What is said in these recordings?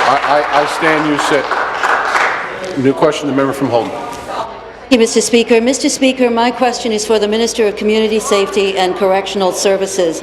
I stand, you sit. New question, the member from Holden. Thank you, Mr. Speaker. Mr. Speaker, my question is for the Minister of Community Safety and Correctional Services.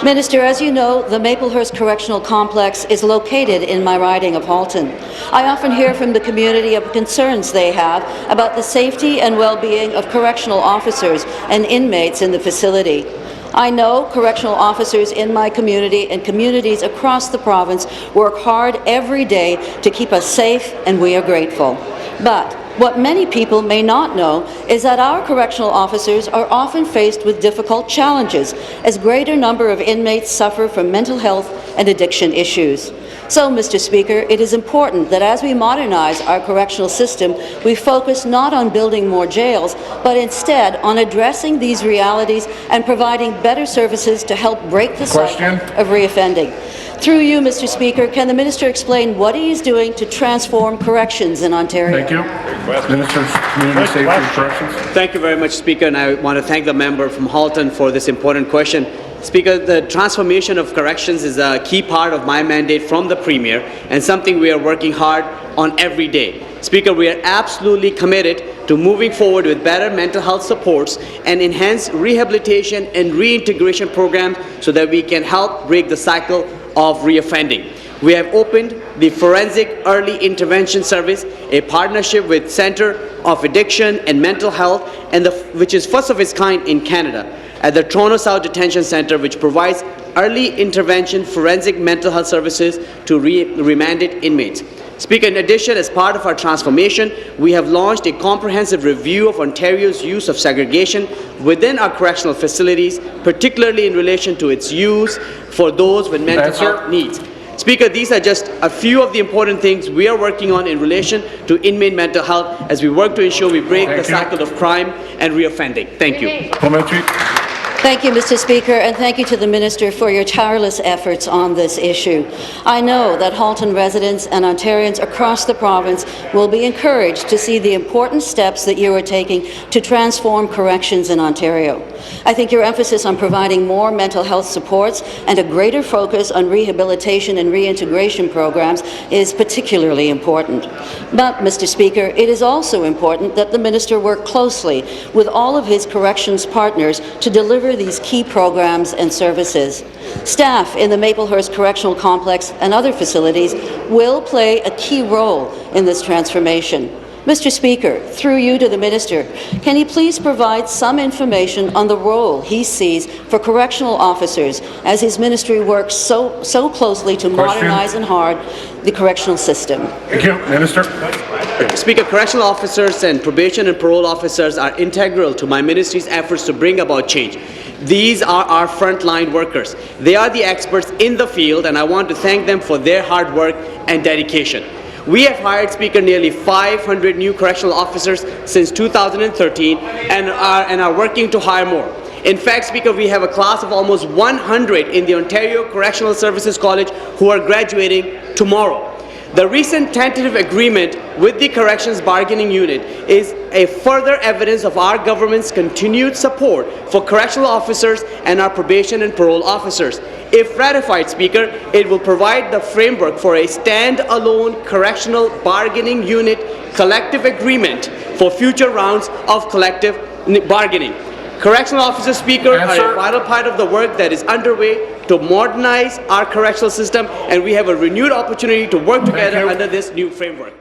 Minister, as you know, the Maplehurst Correctional Complex is located in my riding of Halton. I often hear from the community of concerns they have about the safety and well-being of correctional officers and inmates in the facility. I know correctional officers in my community and communities across the province work hard every day to keep us safe, and we are grateful. But what many people may not know is that our correctional officers are often faced with difficult challenges as greater number of inmates suffer from mental health and addiction issues. So, Mr. Speaker, it is important that as we modernize our correctional system, we focus not on building more jails, but instead on addressing these realities and providing better services to help break the cycle of reoffending. Through you, Mr. Speaker, can the Minister explain what he is doing to transform corrections in Ontario? Thank you. Minister of Community Safety and Corrections. Thank you very much, Speaker, and I want to thank the member from Halton for this important question. Speaker, the transformation of corrections is a key part of my mandate from the Premier and something we are working hard on every day. Speaker, we are absolutely committed to moving forward with better mental health supports and enhanced rehabilitation and reintegration programs so that we can help break the cycle of reoffending. We have opened the Forensic Early Intervention Service, a partnership with Centre of Addiction and Mental Health, and which is first of its kind in Canada, at the Toronto South Detention Centre, which provides early intervention forensic mental health services to remanded inmates. Speaker, in addition, as part of our transformation, we have launched a comprehensive review of Ontario's use of segregation within our correctional facilities, particularly in relation to its use for those with mental health needs. Speaker, these are just a few of the important things we are working on in relation to inmate mental health as we work to ensure we break the cycle of crime and reoffending. Thank you. Thank you, Mr. Speaker, and thank you to the Minister for your tireless efforts on this issue. I know that Halton residents and Ontarians across the province will be encouraged to see the important steps that you are taking to transform corrections in Ontario. I think your emphasis on providing more mental health supports and a greater focus on rehabilitation and reintegration programs is particularly important. But, Mr. Speaker, it is also important that the Minister work closely with all of his corrections partners to deliver these key programs and services. Staff in the Maplehurst Correctional Complex and other facilities will play a key role in this transformation. Mr. Speaker, through you to the Minister, can he please provide some information on the role he sees for correctional officers as his ministry works so closely to modernize and harden the correctional system? Thank you. Minister. Speaker, correctional officers and probation and parole officers are integral to my ministry's efforts to bring about change. These are our frontline workers. They are the experts in the field, and I want to thank them for their hard work and dedication. We have hired, Speaker, nearly 500 new correctional officers since 2013 and are working to hire more. In fact, Speaker, we have a class of almost 100 in the Ontario Correctional Services College who are graduating tomorrow. The recent tentative agreement with the Corrections Bargaining Unit is a further evidence of our government's continued support for correctional officers and our probation and parole officers. If ratified, Speaker, it will provide the framework for a stand-alone correctional bargaining unit collective agreement for future rounds of collective bargaining. Correctional officers, Speaker, are a vital part of the work that is underway to modernize our correctional system, and we have a renewed opportunity to work together under this new framework.